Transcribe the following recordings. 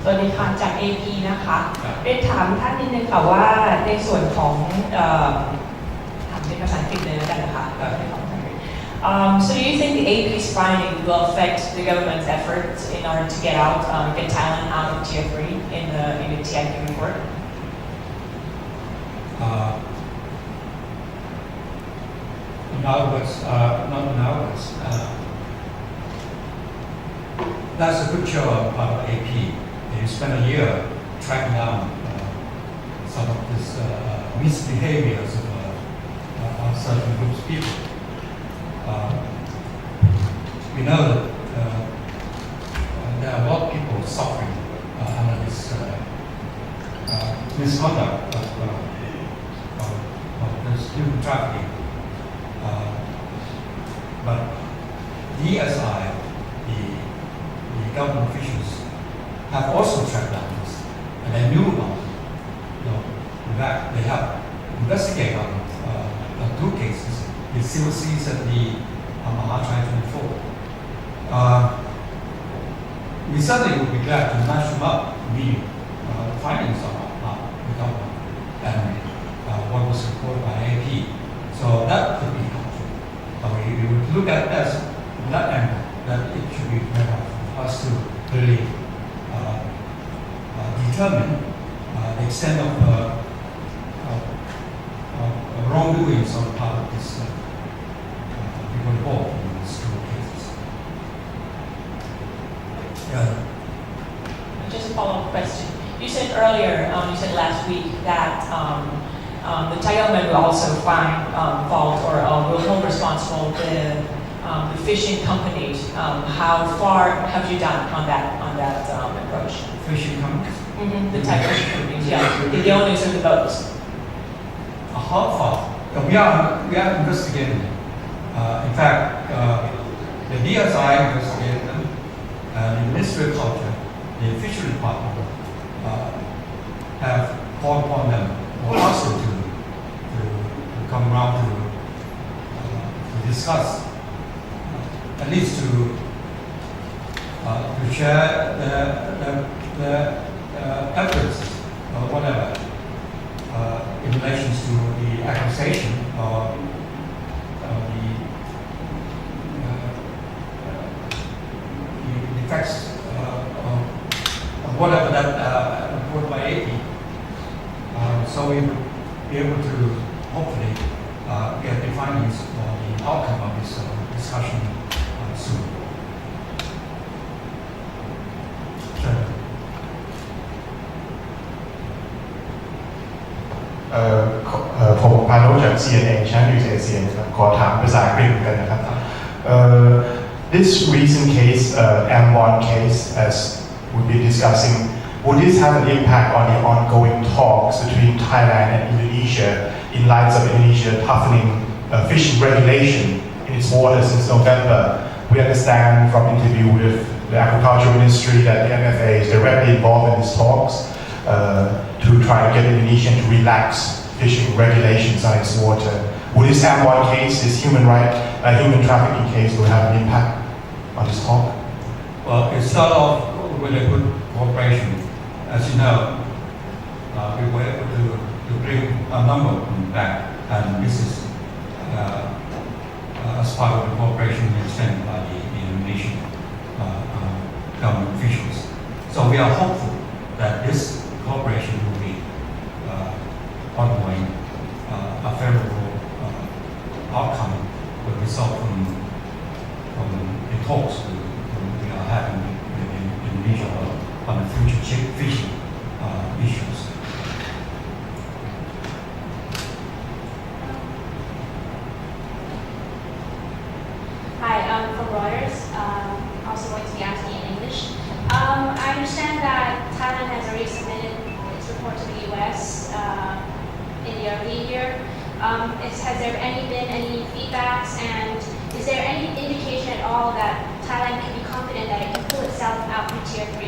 สวัสดีค่ะจาก AP นะคะเรียนถามท่านนิดนึงค่ะว่าในส่วนของถามเป็นภาษาอังกฤษเลยแล้วกันนะคะ So do you think the AP's finding will affect the government's efforts in order to get Thailand out of Tier 3 in the TIP report? In other words, not in other words, that's a good show of AP. They spent a year tracking down some of these misbehaviors of certain groups of people. We know that there are a lot of people suffering under this misconduct of this human trafficking. But DSI, the government officials, have also tracked down this, and they knew about it. In fact, they have investigated on 2 cases, the civil seas and the Maharashtra 24. We certainly would be glad to match them up, the findings of the government and what was reported by AP. So that could be helpful. We would look at as that angle, that it should be very helpful for us to really determine the extent of wrongdoings on the part of this people involved in these 2 cases. Just a follow-up question. You said earlier, you said last week that the Thai government will also find fault or will hold responsible the fishing companies. How far have you done on that approach? Fishing companies? Mm-hmm. The Thai fishing companies, yeah. The owners of the boats. How far? We are investigating it. In fact, the DSI investigated them, the Ministry of Culture, the Fishery Department have called upon them or asked them to come around to discuss, at least to share their efforts or whatever in relation to the accusation or the effects of whatever that reported by AP. So we would be able to hopefully get the findings or the outcome of this discussion soon. Sure. ผมพานุจาก CNN ชั้นอยู่ CNN ครับขอถามภาษาอังกฤษกันนะครับ This recent case, M1 case, as we've been discussing, would this have an impact on the ongoing talks between Thailand and Indonesia in light of Indonesia toughening fishing regulation in its waters since November? We understand from interview with the Agriculture Ministry that the MFA is directly involved in these talks to try to get Indonesia to relax fishing regulations on its water. Would this M1 case, this human trafficking case, will have an impact on this talk? Well, it started off with a good cooperation. As you know, we were able to bring a number of them back, and this is as part of the cooperation extended by the Indonesian government officials. So we are hopeful that this cooperation will be ongoing. A favorable outcome will result from the talks we are having in Indonesia on the future fishing issues. Hi, I'm from Reuters. Also going to be asking in English. I understand that Thailand has already submitted its report to the U.S. In the early year. Has there been any feedbacks, and is there any indication at all that Thailand can be confident that it can pull itself out from Tier 3?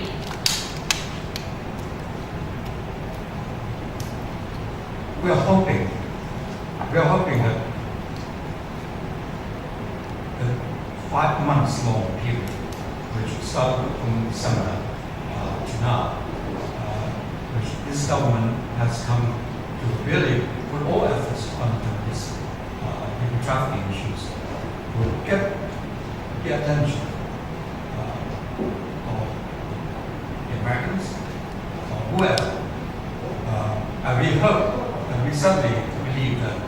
We are hoping that the 5 months long period, which started from December to now, government has come to really put all efforts onto this human trafficking issues will get the attention of the Americans or whoever. I really hope and we certainly believe that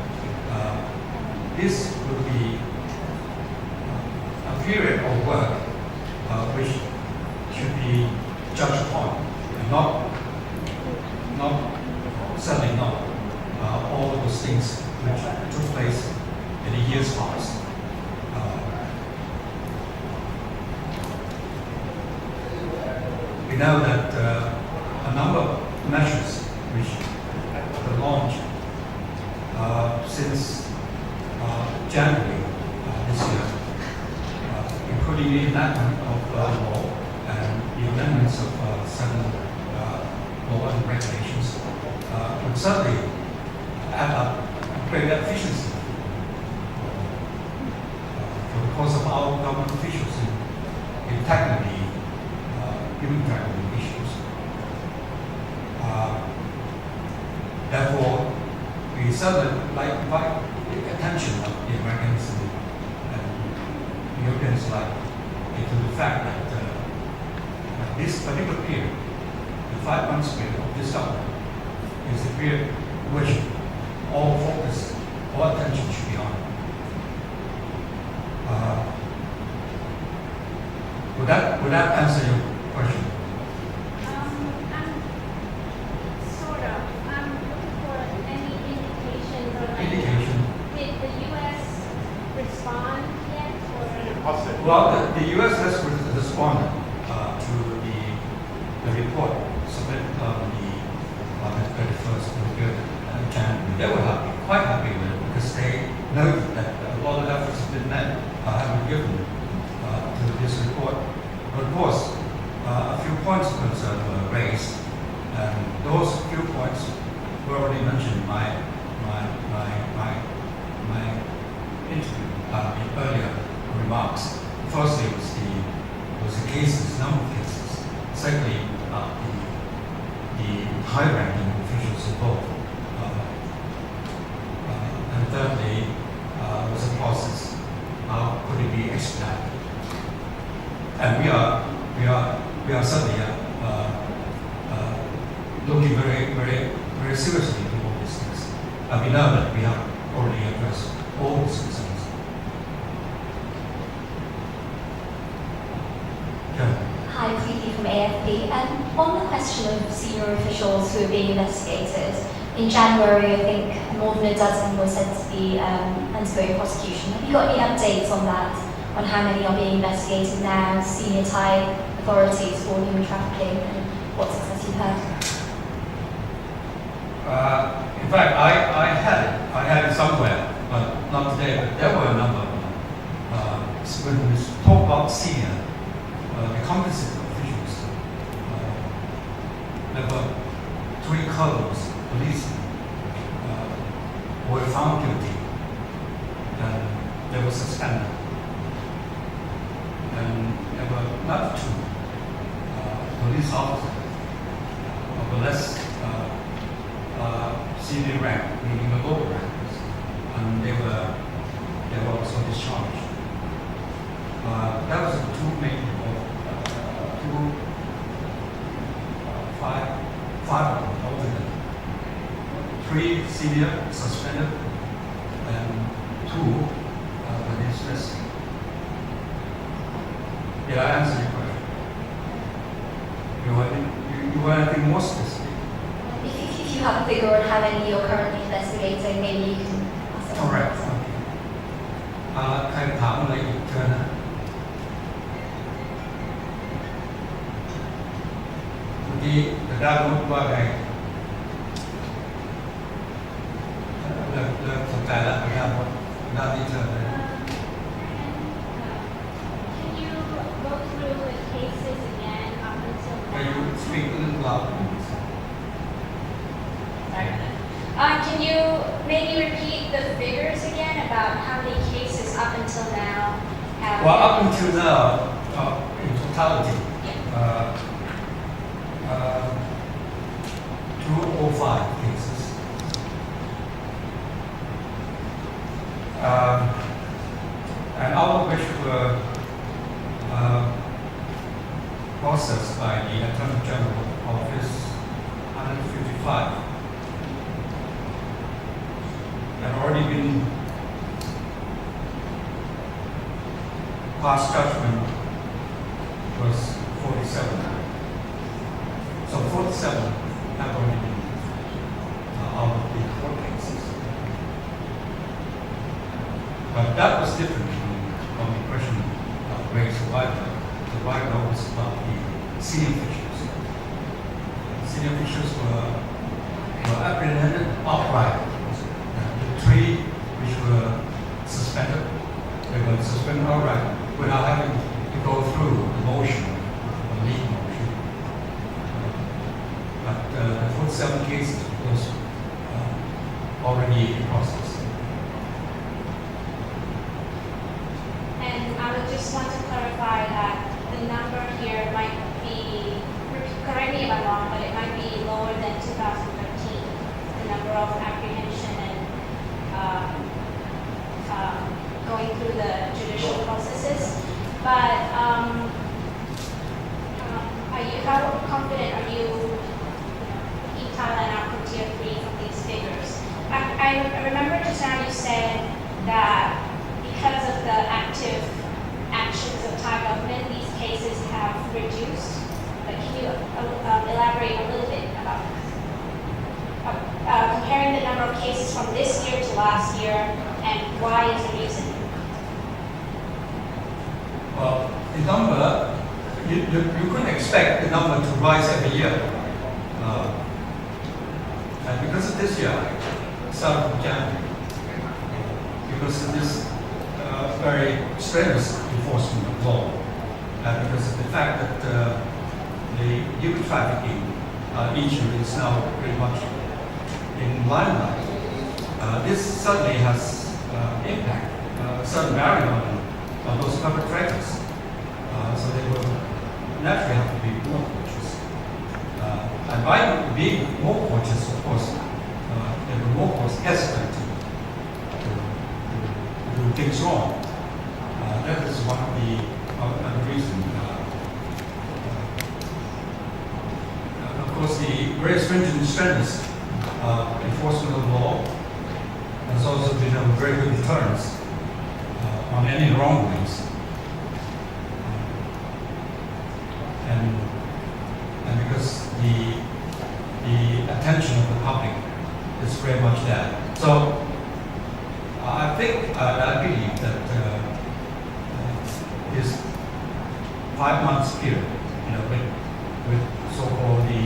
this will be a period of work which should be judged upon and certainly not all those things which took place in the years past. We know that a number of measures which were launched since January this year, including the enactment of law and the amendments of certain law and regulations, would certainly add up greater efficiency for the course of our government officials in tackling the human trafficking issues. Therefore, we certainly like to invite the attention of the Americans and Europeans alike into the fact that this particular period, the 5 months period of this government, is a period which all focus, all attention should be on. Would that answer your question? Sort of. I'm looking for any indications or like, Indication. did the U.S. respond yet? Or? Positive. Well, the U.S. has responded to the report submitted on the 31st of January. They were quite happy with it because they know that a lot of efforts have been given to this report. But of course, a few points of concern were raised, and those few points were already mentioned in my interview, in earlier remarks. Firstly, was the cases, number of cases. Secondly, the high-ranking officials involved. And thirdly, was the process. How could it be expedited? And we are certainly looking very seriously into all these things. And we know that we have already addressed all these concerns. Hi, Preeti from AFP. On the question of senior officials who are being investigated, in January, I think more than a dozen were said to be undergoing prosecution. Have you got any updates on that, on how many are being investigated now, senior Thai authorities for human trafficking, and what success you've had? In fact, I had it somewhere, but not today. But there were a number of them. When we talk about senior, the composite officials, there were 3 colonels, policemen, were found guilty, and they were suspended. And there were another 2 police officers of a less senior rank, meaning the lower ranks, and they were also discharged. That was the 2 main, five of them altogether. 3 senior suspended and 2 were dismissed. Did I answer your question? You want anything more specific? If you have a figure on how many you're currently investigating, maybe you can pass it on. Correct. Okay. ใครถามอะไรอีกเชิญนะ เมื่อกี้แต่ด้านนู้นว่าไงเริ่มสนใจแล้วด้านนี้เชิญเลย Can you go through the cases again up until Can you now? speak a little louder? Sorry. Can you maybe repeat the figures again about how many cases up until now have Well, been- up until now, in totality, Yeah. over by the Attorney General Office 155 had already been past judgment was 47. So 47 have already been out of the court cases. But that was different from the question raised a while ago. The while ago was about the senior officials. Senior officials were apprehended outright. The three which were suspended, they were suspended outright without having to go through the motion, the lead motion. But the 47 cases was already in process. And I would just want to clarify that the number here might be, correct me if I'm wrong, but it might be lower than 2013, the number of apprehension and going through the judicial processes. But how confident are you keep Thailand out from tier 3 from these figures? I remember just now you said that because of the active actions of Thai government, these cases have reduced. But can you elaborate a little bit about comparing the number of cases from this year to last year, and why is the reason? Well, the number, you couldn't expect the number to rise every year. And because of this year, started from January, because of this very strenuous enforcement of law, because of the fact that the human trafficking issue is now pretty much in limelight. This certainly has impact, certain bearing on those perpetrators. So they will naturally have to be more cautious. And by being more cautious, of course, they will more hesitant to do things wrong. That is one of the reasons. Of course, the very stringent strenuous enforcement of law has also been a very good deterrence on any wrongdoings. And because the attention of the public is very much there. So I think, I believe that this 5 months period, with so-called the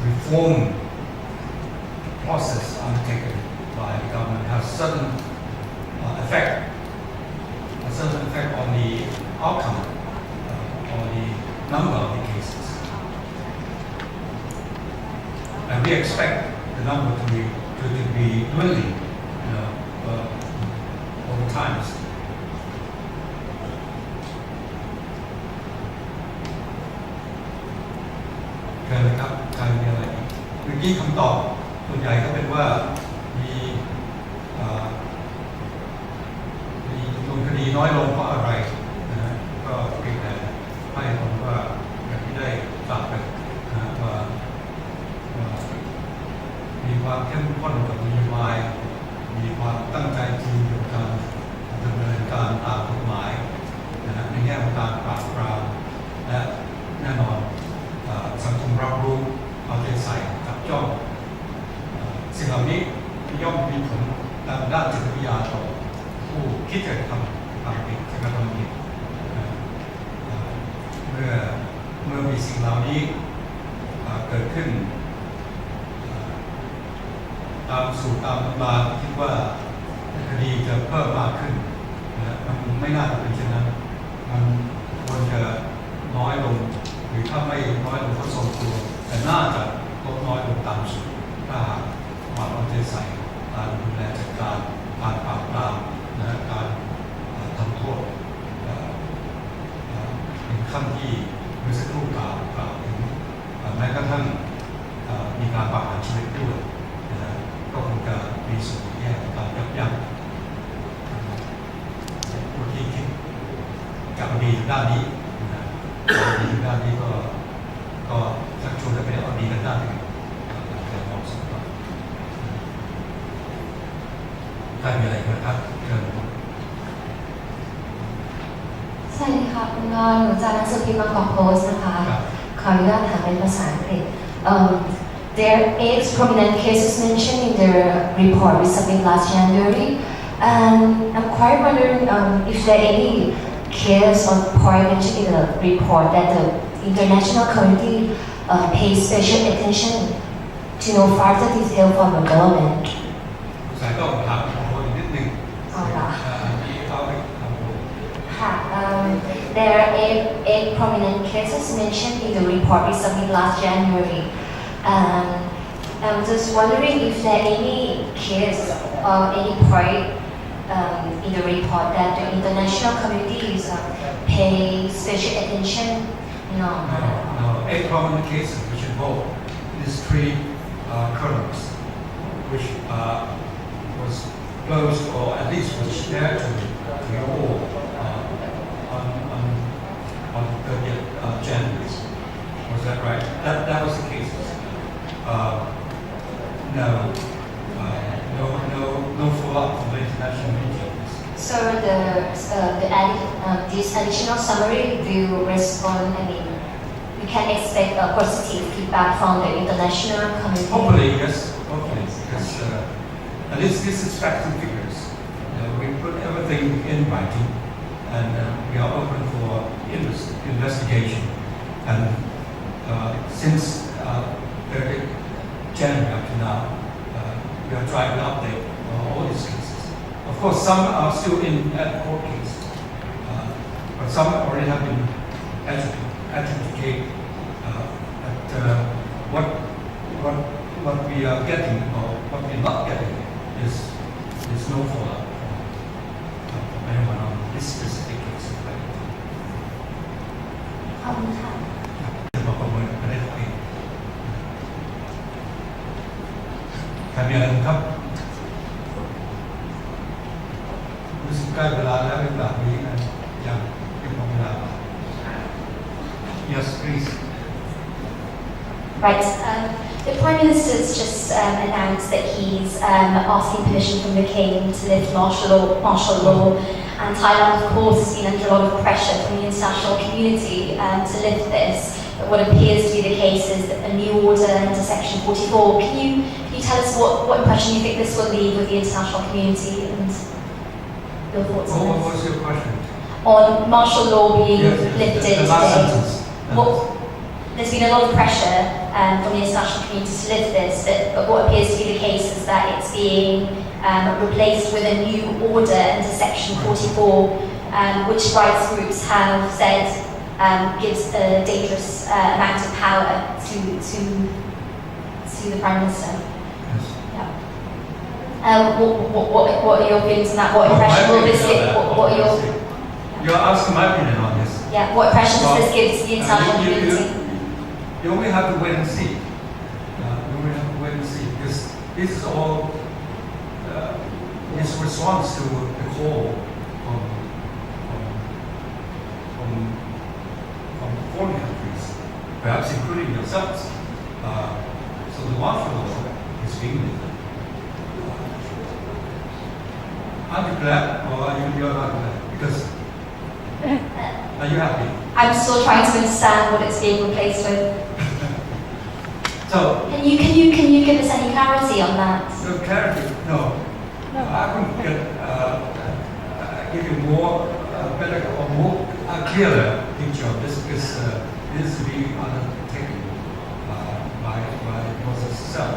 reform process undertaken by the government has a certain effect on the outcome or the number of the cases. And we expect the number to be dwindling, over time.เชิญเลยครับใครมีอะไรอีกเมื่อกี้คำตอบส่วนใหญ่ก็เป็นว่ามีจำนวนคดีน้อยลงเพราะอะไรนะฮะก็เพียงแต่ให้ผมว่าอย่างที่ได้กล่าวไปนะว่ามีความเข้มข้นกับนโยบายมีความตั้งใจจริงกับการดำเนินการตามกฎหมายนะฮะในแง่ของการปราบปรามและแน่นอนสังคมรับรู้เอาใจใส่จับจ้องสิ่งเหล่านี้ย่อมมีผลทางด้านจิตวิทยาต่อผู้คิดจะทำความผิดจะกระทำผิดเมื่อมีสิ่งเหล่านี้เกิดขึ้นตามตำราคิดว่าคดีจะเพิ่มมากขึ้นมันไม่น่าจะเป็นเช่นนั้นมันควรจะน้อยลงหรือถ้าไม่น้อยลงก็ทรงตัวแต่น่าจะลดน้อยลงตามสุดถ้าความเอาใจใส่การดูแลจัดการการปราบปรามการทำโทษเป็นขั้นที่เมื่อสักครู่กล่าวถึงแม้กระทั่งมีการประหารชีวิตด้วยก็คงจะมีส่วนแย่ในการยับยั้งผู้ที่คิดกับดีด้านนี้ รมีอะไรนะครับเชิญ สวัสดีค่ะคุณกรณ์หนูจากหนังสือพิมพ์บางกอกโพสต์นะคะ ขออนุญาตถามเป็นภาษาอังกฤษ There are 8 prominent cases mentioned in the report we submitted last January, and I'm quite wondering if there are any case or point mentioned in the report that the international community pays special attention to know further detail from the government. สายต้องถามขออีกนิดนึง เอาล่ะ ที่เอาไปทำโพล There are 8 prominent cases mentioned in the report we submitted last January. I'm just wondering if there are any case or any point in the report that the international communities pay special attention. No. No, 8 prominent cases which involve these 3 colonels, which was closed or at least was shared to the all on 30th January. Was that right? That was the case. No follow-up from the international media. So this additional summary will respond. I mean, we can expect a positive feedback from the international community. Hopefully, yes. Hopefully, because at least this is facts and figures. We put everything in writing, and we are open for investigation. And since 30th January up to now, we are trying to update all these cases. Of course, some are still in court case, but some already have been adjudicated. But what we are getting or what we are not getting is no follow-up from anyone on this specific case. ขอบคุณค่ะ จะมาประเมินประเด็นตัวเองใครมีอะไรครับรู้สึกใกล้เวลาแล้วหรือเปล่านี้นะยังเป็นของเวลา Yes, please. Right. The Prime Minister's just announced that he's asking permission from the King to lift martial law, and Thailand, of course, has been under a lot of pressure from the international community to lift this. But what appears to be the case is that a new order under Section 44. Can you tell us what impression you think this will leave with the international community and your thoughts on What this? was your question? On martial law being lifted The last today. sentence. There's been a lot of pressure from the international community to lift this, but what appears to be the case is that it's being replaced with a new order under Section 44, which rights groups have said gives a dangerous amount of power to the Prime Minister. Yes. Yeah. What are your feelings on that? What impression will this give? What are your You're asking my opinion on this. what impression does this give to the international community? You only have to wait and see. You only have to wait and see because this is all his response to the call from foreign countries, perhaps including yourselves. So the martial law is being lifted. Aren't you glad, or you're not glad? Because are you happy? I'm still trying to understand what it's being replaced with. So, Can you give us any clarity on that? so clarity, no. I can give you better or more clearer picture of this because this is being undertaken by the process itself.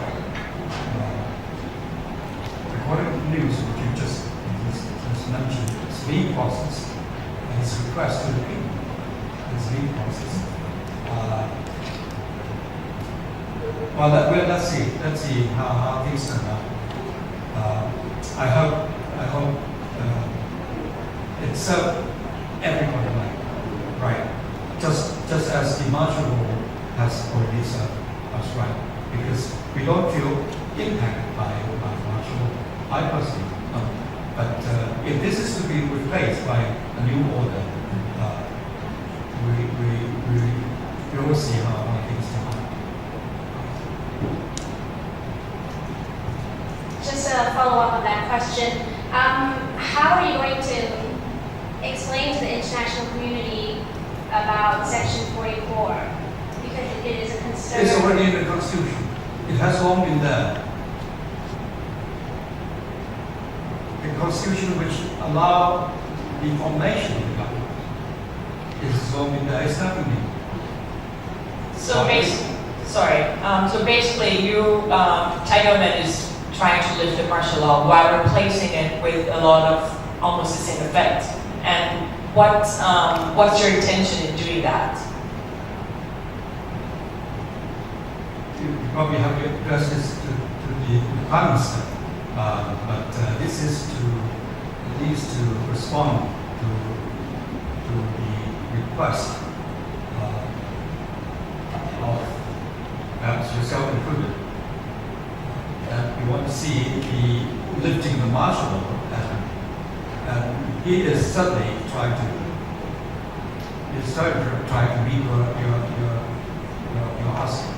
According to the news, which you just mentioned, it's being processed. His request to the people is being processed. Well, let's see how things turn out. I hope it served everybody right. Just as the martial law has already served us right, because we don't feel impacted by martial law. I personally don't. But if this is to be replaced by a new order, we will see how things turn out. Just a follow-up on that question. How are you going to explain to the international community about Section 44? Because it is a concern. It's already in the Constitution. It has long been there. The Constitution which allow the formation of the government is long been there. It's nothing new. So basically, Thai government is trying to lift the martial law while replacing it with a lot of almost the same effect. And what's your intention in doing that? You probably have to address this to the Prime Minister, but this is to at least to respond to the request of perhaps yourself included, that we want to see the lifting of the martial law, and he is certainly trying to meet your asking.